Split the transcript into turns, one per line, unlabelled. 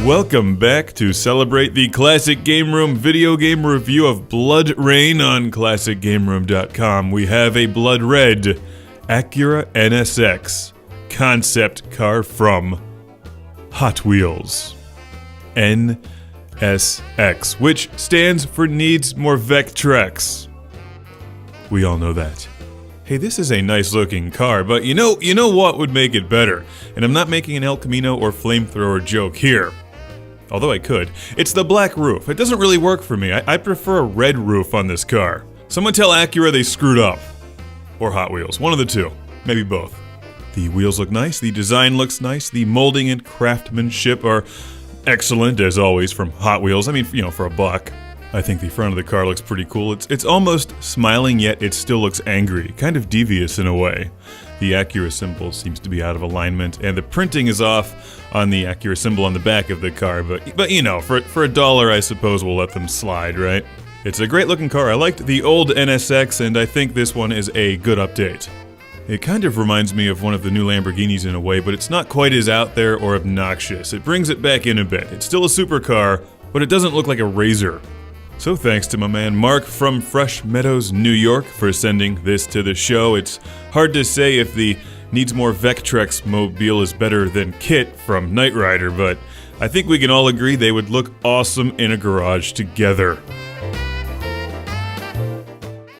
Welcome back to celebrate the Classic Game Room video game review of Blood Rain on ClassicGameRoom.com. We have a blood red Acura NSX concept car from Hot Wheels. NSX, which stands for Needs More Vectrex. We all know that. Hey, this is a nice looking car, but you know what would make it better? And I'm not making an El Camino or flamethrower joke here. Although I could. It's the black roof. It doesn't really work for me. I prefer a red roof on this car. Someone tell Acura they screwed up. Or Hot Wheels. One of the two. Maybe both. The wheels look nice. The design looks nice. The molding and craftsmanship are excellent, as always, from Hot Wheels. I mean, for a buck. I think the front of the car looks pretty cool. It's almost smiling, yet it still looks angry. Kind of devious in a way. The Acura symbol seems to be out of alignment, and the printing is off on the Acura symbol on the back of the car, but for $1, I suppose we'll let them slide, right? It's a great looking car. I liked the old NSX, and I think this one is a good update. It kind of reminds me of one of the new Lamborghinis in a way, but it's not quite as out there or obnoxious. It brings it back in a bit. It's still a supercar, but it doesn't look like a razor. So thanks to my man Mark from Fresh Meadows, New York, for sending this to the show. It's hard to say if the Needs More Vectrex mobile is better than Kit from Knight Rider, but I think we can all agree they would look awesome in a garage together.